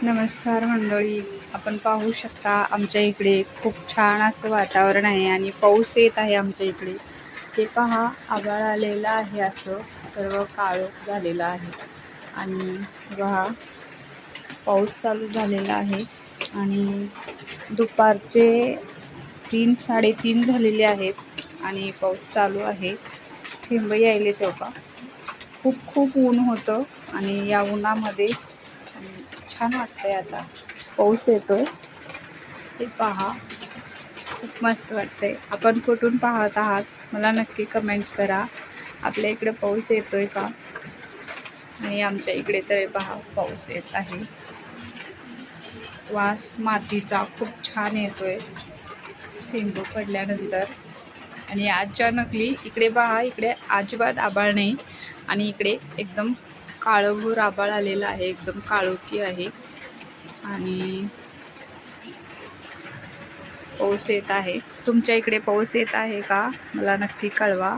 नमस्कार मंडळी, आपण पाहू शकता आमच्या इकडे खूप छान असं वातावरण आहे आणि पाऊस येत आहे आमच्या इकडे. ते पहा, आभाळ आलेलं आहे, असं सर्व काळोख झालेलं आहे आणि पहा पाऊस चालू झालेला आहे आणि दुपारचे 3-3:30 झालेले आहेत आणि पाऊस चालू आहे. थेंब यायले तेव्हा खूप खूप ऊन होतं आणि या उन्हामध्ये छान वाटतंय. आता पाऊस येतोय, ते पहा, खूप मस्त वाटतंय. आपण कुठून पाहत आहात मला नक्की कमेंट करा. आपल्या इकडे पाऊस येतोय का? आणि आमच्या इकडे तर पहा पाऊस येत आहे. वास मातीचा खूप छान येतोय थेंब पडल्यानंतर. आणि अचानकली इकडे पहा, इकडे अजिबात आभाळ नाही आणि इकडे एकदम काळभोर आभाळ आलेलं आहे, एकदम काळोखी आहे आणि पाऊस येत आहे. तुमच्या इकडे पाऊस येत आहे का? मला नक्की कळवा.